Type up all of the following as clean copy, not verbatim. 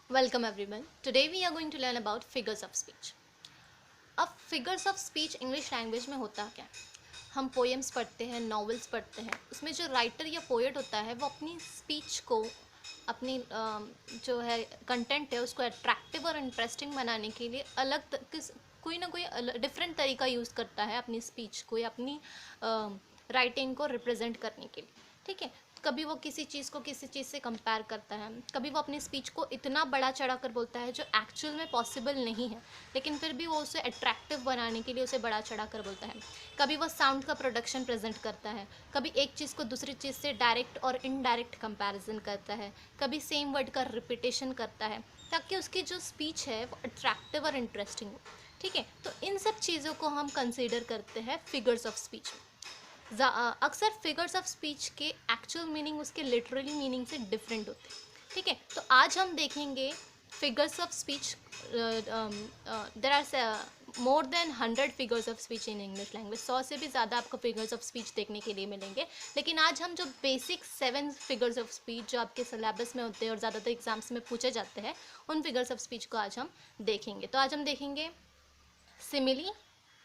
Welcome everyone. Today we are going to learn about figures of speech. अब figures of speech English language में होता क्या है? हम पोएम्स पढ़ते हैं, नॉवेल्स पढ़ते हैं, उसमें जो राइटर या पोएट होता है वो अपनी स्पीच को अपनी जो है कंटेंट है उसको अट्रैक्टिव और इंटरेस्टिंग बनाने के लिए कोई ना कोई डिफरेंट तरीका यूज़ करता है अपनी स्पीच को या अपनी राइटिंग को रिप्रेजेंट करने के लिए। ठीक है, कभी वो किसी चीज़ को किसी चीज़ से कंपेयर करता है, कभी वो अपनी स्पीच को इतना बड़ा चढ़ा कर बोलता है जो एक्चुअल में पॉसिबल नहीं है, लेकिन फिर भी वो उसे अट्रैक्टिव बनाने के लिए उसे बड़ा चढ़ा कर बोलता है। कभी वो साउंड का प्रोडक्शन प्रेजेंट करता है, कभी एक चीज़ को दूसरी चीज़ से डायरेक्ट और इनडायरेक्ट कंपैरिजन करता है, कभी सेम वर्ड का रिपीटेशन करता है ताकि उसकी जो स्पीच है वो अट्रैक्टिव और इंटरेस्टिंग हो। ठीक है, तो इन सब चीज़ों को हम कंसिडर करते हैं फिगर्स ऑफ स्पीच में। अक्सर फिगर्स ऑफ स्पीच के एक्चुअल मीनिंग उसके लिटरली मीनिंग से डिफरेंट होते हैं। ठीक है, तो आज हम देखेंगे figures of speech. There are more than 100 figures of speech in English language. 100 से भी ज़्यादा आपको फिगर्स ऑफ स्पीच देखने के लिए मिलेंगे, लेकिन आज हम जो बेसिक 7 फिगर्स ऑफ स्पीच जो आपके सिलेबस में होते हैं और ज़्यादातर एग्जाम्स में पूछे जाते हैं, उन फिगर्स ऑफ स्पीच को आज हम देखेंगे। तो आज हम देखेंगे simile,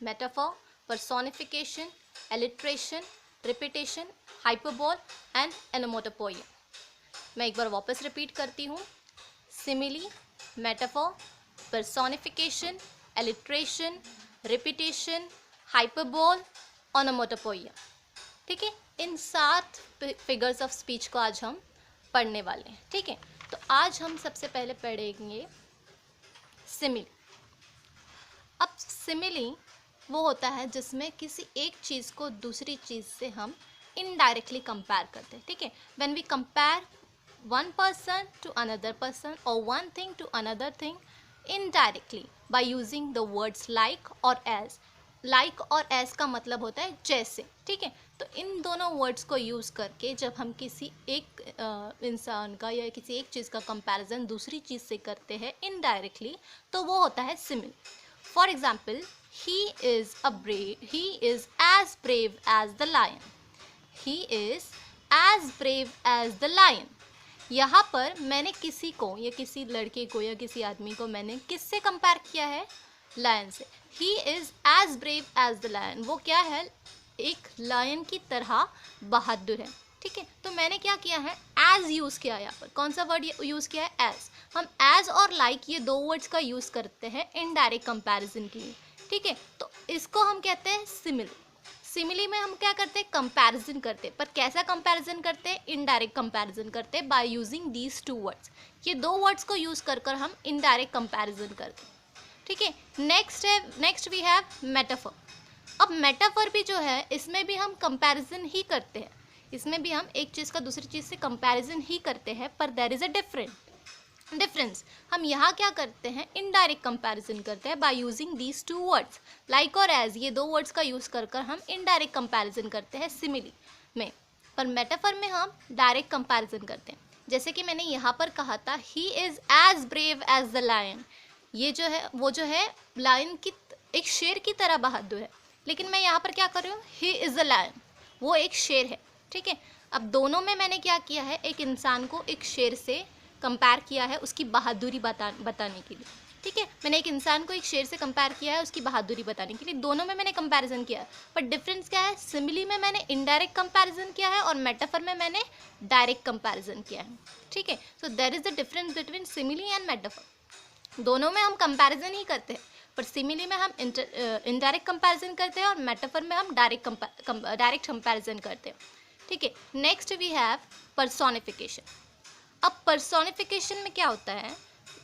metaphor, personification, alliteration, repetition, hyperbole and onomatopoeia। मैं एक बार वापस रिपीट करती हूँ। Simile, metaphor, personification, alliteration, repetition, hyperbole, onomatopoeia। ठीक है, इन 7 फिगर्स ऑफ स्पीच को आज हम पढ़ने वाले हैं। ठीक है, तो आज हम सबसे पहले पढ़ेंगे सिमिली। अब सिमिली वो होता है जिसमें किसी एक चीज़ को दूसरी चीज़ से हम इनडायरेक्टली कंपेयर करते हैं। ठीक है, when we compare one person to another person और one thing to another thing indirectly by using the words like और एज। लाइक और एज का मतलब होता है जैसे। ठीक है, तो इन दोनों वर्ड्स को यूज़ करके जब हम किसी एक इंसान का या किसी एक चीज़ का कंपैरिजन दूसरी चीज़ से करते हैं इनडायरेक्टली, तो वो होता है simile. For example, he is as brave as the lion। he is as brave as the lion। यहाँ पर मैंने किसी को या किसी लड़के को या किसी आदमी को मैंने किससे कंपेयर किया है? लायन से। he is as brave as the lion, वो क्या है? एक लायन की तरह बहादुर है। ठीक है, तो मैंने क्या किया है? एज यूज़ किया है। यहाँ पर कौन सा वर्ड यूज़ किया है? एज। हम एज और लाइक ये 2 वर्ड्स का यूज़ करते हैं इनडायरेक्ट कंपैरिजन के लिए। ठीक है, तो इसको हम कहते हैं सिमिली। सिमिली में हम क्या करते हैं? कंपैरिजन करते हैं, पर कैसा कंपैरिजन करते हैं? इनडायरेक्ट कंपैरिजन करते हैं बाय यूजिंग दीज 2 वर्ड्स। ये 2 वर्ड्स को यूज़ कर कर हम इनडायरेक्ट कंपैरिजन करते हैं। ठीक है, नेक्स्ट वी हैव मेटाफर। अब मेटाफर भी जो है इसमें भी हम कंपैरिजन ही करते हैं, इसमें भी हम एक चीज़ का दूसरी चीज़ से कंपैरिजन ही करते हैं, पर देयर इज़ अ डिफरेंस। हम यहाँ क्या करते हैं? इनडायरेक्ट कंपैरिजन करते हैं by using these 2 words like और एज। ये 2 वर्ड्स का यूज़ कर कर हम इनडायरेक्ट कंपैरिजन करते हैं सिमिली में, पर मेटाफर में हम डायरेक्ट कंपैरिजन करते हैं। जैसे कि मैंने यहाँ पर कहा था he is as brave as the lion. ये जो है वो जो है लायन की, एक शेर की तरह बहादुर है, लेकिन मैं यहाँ पर क्या कर रही हूँ? ही इज़ द लायन, वो एक शेर है। ठीक है, अब दोनों में मैंने क्या किया है? एक इंसान को एक शेर से कंपेयर किया है उसकी बहादुरी बताने के लिए। ठीक है, मैंने एक इंसान को एक शेर से कंपेयर किया है उसकी बहादुरी बताने के लिए। दोनों में मैंने कंपैरिजन किया है, पर डिफरेंस क्या है? सिमिली में मैंने इनडायरेक्ट कंपैरिजन किया है और मेटाफर में मैंने डायरेक्ट कंपैरिजन किया है। ठीक है, so there is the difference between simile and metaphor. दोनों में हम कंपैरिजन ही करते हैं, पर सिमिली में हम इनडायरेक्ट कंपैरिजन करते हैं और मेटाफर में हम डायरेक्ट कंपैरिजन करते हैं। ठीक है, नेक्स्ट वी हैव पर्सोनिफिकेशन। अब पर्सोनिफिकेशन में क्या होता है?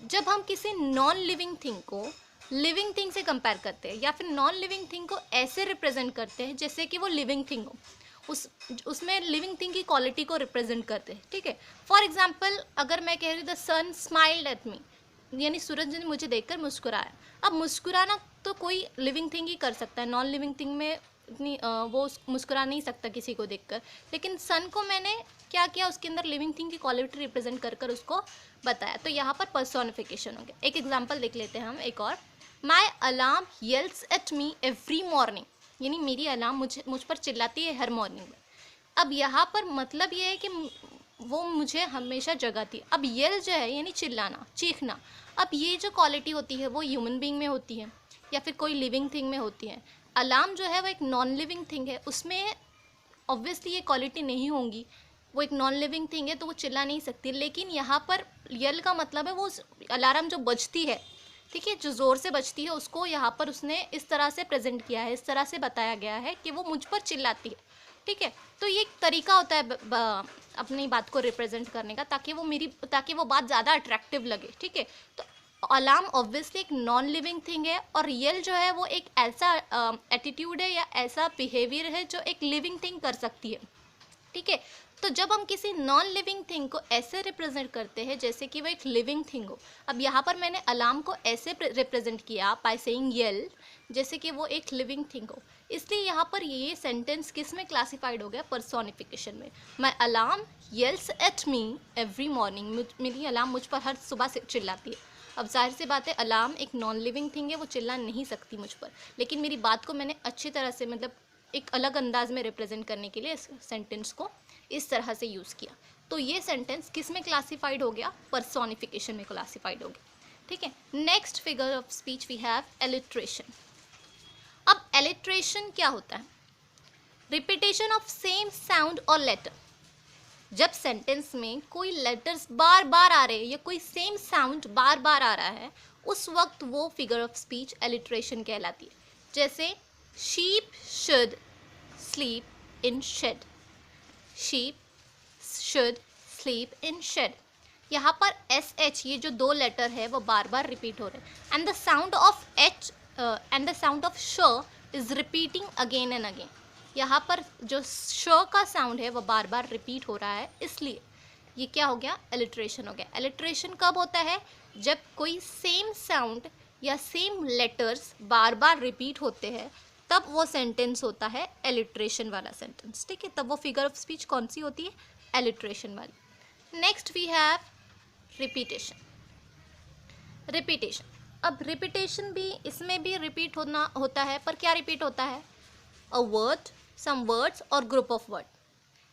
जब हम किसी नॉन लिविंग थिंग को लिविंग थिंग से कंपेयर करते हैं या फिर नॉन लिविंग थिंग को ऐसे रिप्रेजेंट करते हैं जैसे कि वो लिविंग थिंग हो, उसमें लिविंग थिंग की क्वालिटी को रिप्रेजेंट करते हैं। ठीक है, फॉर एग्जाम्पल, अगर मैं कह रही हूँ the sun smiled at me, यानी सूरज ने मुझे देखकर मुस्कुराया। अब मुस्कुराना तो कोई लिविंग थिंग ही कर सकता है, नॉन लिविंग थिंग में इतनी वो मुस्कुरा नहीं सकता किसी को देखकर, लेकिन सन को मैंने क्या किया? उसके अंदर लिविंग थिंग की क्वालिटी रिप्रेजेंट कर कर उसको बताया, तो यहाँ पर पर्सोनिफिकेशन हो गया। एक एग्जांपल देख लेते हैं हम एक और। माई alarm येल्स at me every morning, यानी मेरी अलार्म मुझ पर चिल्लाती है हर मॉर्निंग में। अब यहाँ पर मतलब ये है कि वो मुझे हमेशा जगाती है। अब येल जो है यानी चिल्लाना, चीखना, अब ये जो क्वालिटी होती है वो ह्यूमन बीइंग में होती है या फिर कोई लिविंग थिंग में होती है। अलार्म जो है वो एक नॉन लिविंग थिंग है, उसमें ऑब्वियसली ये क्वालिटी नहीं होंगी, वो एक नॉन लिविंग थिंग है तो वो चिल्ला नहीं सकती। लेकिन यहाँ पर यल का मतलब है वो अलार्म जो बजती है, ठीक है, जो ज़ोर से बजती है, उसको यहाँ पर उसने इस तरह से प्रेजेंट किया है, इस तरह से बताया गया है कि वो मुझ पर चिल्लाती है, ठीक है। तो ये एक तरीका होता है अपनी बात को रिप्रेजेंट करने का, ताकि वो बात ज़्यादा अट्रैक्टिव लगे, ठीक है। तो अलार्म ऑब्वियसली एक नॉन लिविंग थिंग है और रियल जो है वो एक ऐसा एटीट्यूड है या ऐसा बिहेवियर है जो एक लिविंग थिंग कर सकती है, ठीक है। तो जब हम किसी नॉन लिविंग थिंग को ऐसे रिप्रेजेंट करते हैं जैसे कि वो एक लिविंग थिंग हो, अब यहाँ पर मैंने अलार्म को ऐसे रिप्रेजेंट किया बाय सेइंग येल, जैसे कि वो एक लिविंग थिंग हो, इसलिए यहाँ पर ये सेंटेंस किस में क्लासिफाइड हो गया, पर्सोनिफिकेशन में। My alarm येल्स at me every morning, मेरी अलार्म मुझ पर हर सुबह से चिल्लाती है। अब जाहिर सी बात है अलार्म एक नॉन लिविंग थिंग है, वो चिल्ला नहीं सकती मुझ पर, लेकिन मेरी बात को मैंने अच्छी तरह से मतलब एक अलग अंदाज में रिप्रेजेंट करने के लिए इस सेंटेंस को इस तरह से यूज़ किया। तो ये सेंटेंस किस में क्लासिफाइड हो गया, पर्सोनिफिकेशन में क्लासिफाइड हो गया, ठीक है। Next figure of speech we have alliteration. अब एलिट्रेशन क्या होता है, रिपीटेशन ऑफ सेम साउंड और लेटर। जब सेंटेंस में कोई लेटर्स बार बार आ रहे हैं या कोई सेम साउंड बार बार आ रहा है, उस वक्त वो फिगर ऑफ स्पीच एलिट्रेशन कहलाती है। जैसे sheep should sleep in shed, sheep should sleep in shed. यहाँ पर एस एच ये जो दो लेटर है वो बार बार रिपीट हो रहे हैं, and the sound of H and the sound of श is repeating again and again. यहाँ पर जो श का साउंड है वो बार बार रिपीट हो रहा है, इसलिए ये क्या हो गया, एलिट्रेशन हो गया। एलिट्रेशन कब होता है, जब कोई सेम साउंड या सेम लेटर्स बार बार रिपीट होते हैं, तब वो सेंटेंस होता है एलिट्रेशन वाला सेंटेंस, ठीक है। तब वो फिगर ऑफ स्पीच कौन सी होती है, एलिट्रेशन वाली। Next we have repetition. Repetition, अब रिपीटेशन भी, इसमें भी रिपीट होता है, पर क्या रिपीट होता है, अ वर्ड, सम वर्ड्स और ग्रुप ऑफ वर्ड।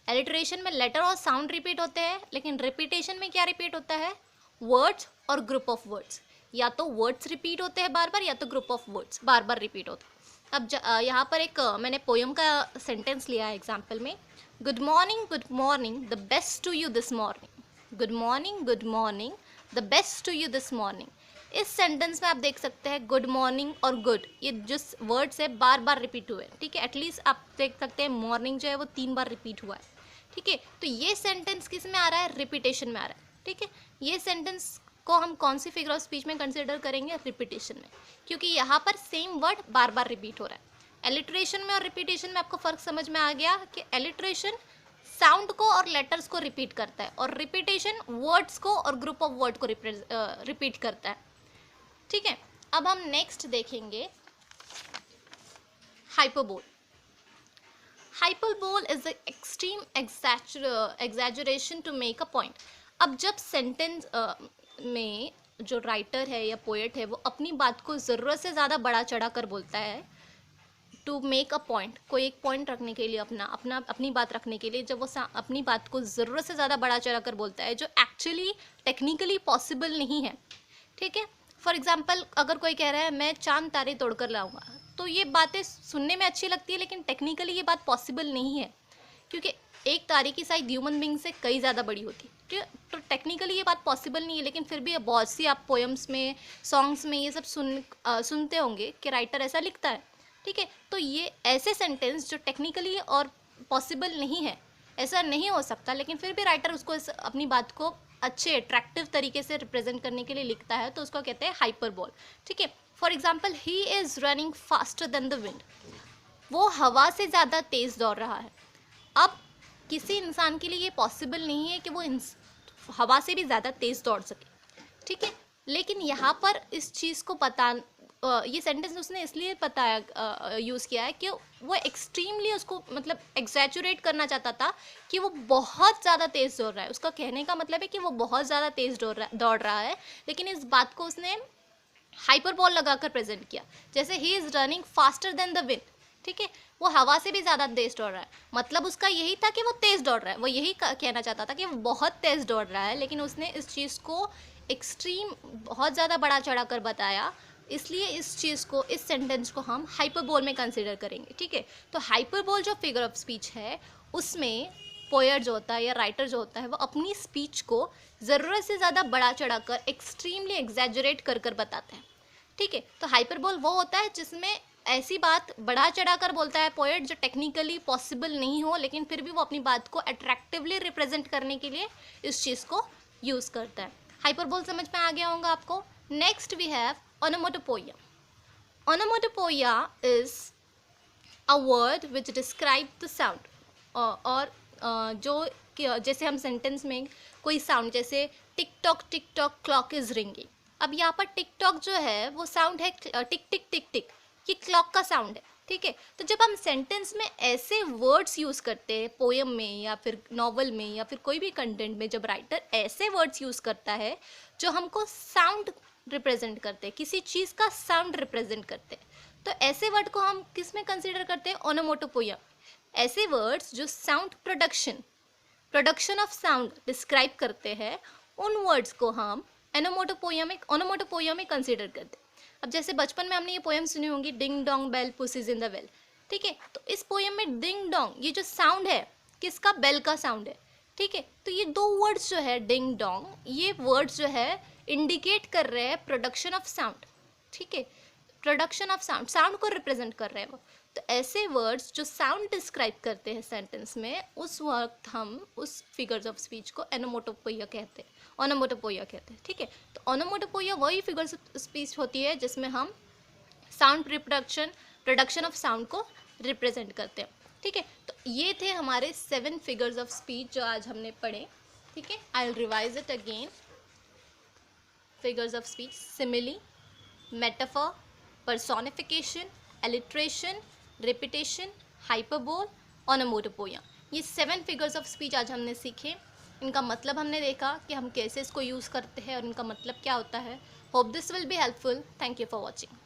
एलिट्रेशन में लेटर और साउंड रिपीट होते हैं, लेकिन रिपीटेशन में क्या रिपीट होता है, वर्ड्स और ग्रुप ऑफ वर्ड्स। या तो वर्ड्स रिपीट होते हैं बार बार, या तो group of words bar bar repeat होते हैं। अब यहाँ पर एक मैंने पोयम का सेंटेंस लिया है एग्जाम्पल में, good morning the best to you this morning. Good morning the best to you this morning. इस सेंटेंस में आप देख सकते हैं गुड मॉर्निंग और गुड, ये जो वर्ड्स है बार बार रिपीट हुए, ठीक है। एटलीस्ट आप देख सकते हैं मॉर्निंग जो है वो 3 बार रिपीट हुआ है, ठीक है। तो ये सेंटेंस किस में आ रहा है, रिपीटेशन में आ रहा है, ठीक है। ये सेंटेंस को हम कौन सी फिगर ऑफ स्पीच में कंसिडर करेंगे, रिपीटेशन में, क्योंकि यहाँ पर सेम वर्ड बार बार रिपीट हो रहा है। एलिट्रेशन में और रिपीटेशन में आपको फ़र्क समझ में आ गया कि एलिट्रेशन साउंड को और लेटर्स को रिपीट करता है और रिपीटेशन वर्ड्स को और ग्रुप ऑफ वर्ड को रिपीट करता है, ठीक है। अब हम नेक्स्ट देखेंगे hyperbole. Hyperbole is the extreme exaggeration to make a point. अब जब सेंटेंस में जो राइटर है या पोएट है वो अपनी बात को ज़रूरत से ज़्यादा बढ़ा चढ़ा कर बोलता है, टू मेक अ पॉइंट, कोई एक पॉइंट रखने के लिए, अपनी बात रखने के लिए, जब वो अपनी बात को ज़रूरत से ज़्यादा बढ़ा चढ़ा कर बोलता है जो एक्चुअली टेक्निकली पॉसिबल नहीं है, ठीक है। फॉर एग्जाम्पल, अगर कोई कह रहा है मैं चांद तारे तोड़कर लाऊंगा, तो ये बातें सुनने में अच्छी लगती है, लेकिन टेक्निकली ये बात पॉसिबल नहीं है, क्योंकि एक तारे की साइज ह्यूमन बीइंग से कई ज़्यादा बड़ी होती है, ठीक है। तो टेक्निकली ये बात पॉसिबल नहीं है, लेकिन फिर भी बहुत सी आप पोएम्स में, सॉन्ग्स में ये सब सुनते होंगे कि राइटर ऐसा लिखता है, ठीक है। तो ये ऐसे सेंटेंस जो टेक्निकली और पॉसिबल नहीं है, ऐसा नहीं हो सकता, लेकिन फिर भी राइटर उसको अपनी बात को अच्छे अट्रैक्टिव तरीके से रिप्रेजेंट करने के लिए लिखता है, तो उसको कहते हैं हाइपरबोल, ठीक है। For example, he is running faster than the wind, वो हवा से ज़्यादा तेज़ दौड़ रहा है। अब किसी इंसान के लिए ये पॉसिबल नहीं है कि वो हवा से भी ज़्यादा तेज़ दौड़ सके, ठीक है। लेकिन यहाँ पर इस चीज़ को ये सेंटेंस उसने इसलिए यूज़ किया है कि वो एक्सट्रीमली उसको मतलब एग्जैजुरेट करना चाहता था कि वो बहुत ज़्यादा तेज़ दौड़ रहा है। उसका कहने का मतलब है कि वो बहुत ज़्यादा तेज़ दौड़ रहा है, लेकिन इस बात को उसने हाइपरबोल लगाकर प्रेजेंट किया। जैसे he is running faster than the wind, ठीक है, वो हवा से भी ज़्यादा तेज़ दौड़ रहा है। मतलब उसका यही था कि वो तेज़ दौड़ रहा है, वो यही कहना चाहता था कि वो बहुत तेज़ दौड़ रहा है, लेकिन उसने इस चीज़ को एक्सट्रीम बहुत ज़्यादा बढ़ा चढ़ा कर बताया, इसलिए इस चीज़ को, इस सेंटेंस को हम हाइपरबोल में कंसिडर करेंगे। ठीक है, तो हाइपरबोल जो फिगर ऑफ स्पीच है उसमें पोएट जो होता है या राइटर जो होता है वो अपनी स्पीच को ज़रूरत से ज़्यादा बढ़ा चढ़ा कर, एक्सट्रीमली एग्जैजरेट कर कर बताता है। ठीक है, तो हाइपरबोल वो होता है जिसमें ऐसी बात बढ़ा चढ़ा कर बोलता है पोएट जो टेक्निकली पॉसिबल नहीं हो, लेकिन फिर भी वो अपनी बात को अट्रैक्टिवली रिप्रेजेंट करने के लिए इस चीज़ को यूज़ करता है। हाइपरबोल समझ में आ गया होगा आपको। Next we have onomatopoeia. Onomatopoeia is a word which describe the sound, और जो जैसे हम सेंटेंस में कोई साउंड, जैसे tick tock clock is ringing. अब यहाँ पर टिक टॉक जो है वो साउंड है टिक टिक टिक टिक, ये क्लॉक का साउंड है। ठीक है, तो जब हम सेंटेंस में ऐसे वर्ड्स यूज़ करते हैं, पोएम में या फिर नॉवल में या फिर कोई भी कंटेंट में, जब राइटर ऐसे वर्ड्स यूज़ करता है जो हमको साउंड रिप्रेजेंट करते हैं, किसी चीज़ का साउंड रिप्रेजेंट करते हैं, तो ऐसे वर्ड को हम किस में कंसिडर करते हैं? ओनोमोटोपोइया। ऐसे वर्ड्स जो sound production of sound describe करते हैं, उन वर्ड्स को हम ओनोमोटोपोइया में कंसिडर करते हैं। अब जैसे बचपन में हमने ये पोएम सुनी होंगी, ding dong bell pussy's in the well. ठीक है, तो इस पोएम में डिंग डोंग ये जो साउंड है किसका? बेल का साउंड है। ठीक है, तो ये दो वर्ड्स जो है डिंग डोंग, ये वर्ड्स जो है इंडिकेट कर रहे हैं प्रोडक्शन ऑफ साउंड। ठीक है, प्रोडक्शन ऑफ साउंड को रिप्रेजेंट कर रहे हैं वो। तो ऐसे वर्ड्स जो साउंड डिस्क्राइब करते हैं सेंटेंस में, उस वक्त हम उस फिगर्स ऑफ स्पीच को ओनोमोटोपोइया कहते हैं। ठीक है, तो ओनोमोटोपोइया वही फिगर्स ऑफ स्पीच होती है जिसमें हम साउंड प्रोडक्शन ऑफ साउंड को रिप्रेजेंट करते हैं। ठीक है, तो ये थे हमारे 7 फिगर्स ऑफ स्पीच जो आज हमने पढ़े। ठीक है, I will revise it again. Figures of speech: simile, metaphor, personification, alliteration, repetition, hyperbole, onomatopoeia। ये 7 फिगर्स ऑफ स्पीच आज हमने सीखे। इनका मतलब हमने देखा कि हम कैसे इसको यूज़ करते हैं और इनका मतलब क्या होता है। Hope this will be helpful. Thank you for watching.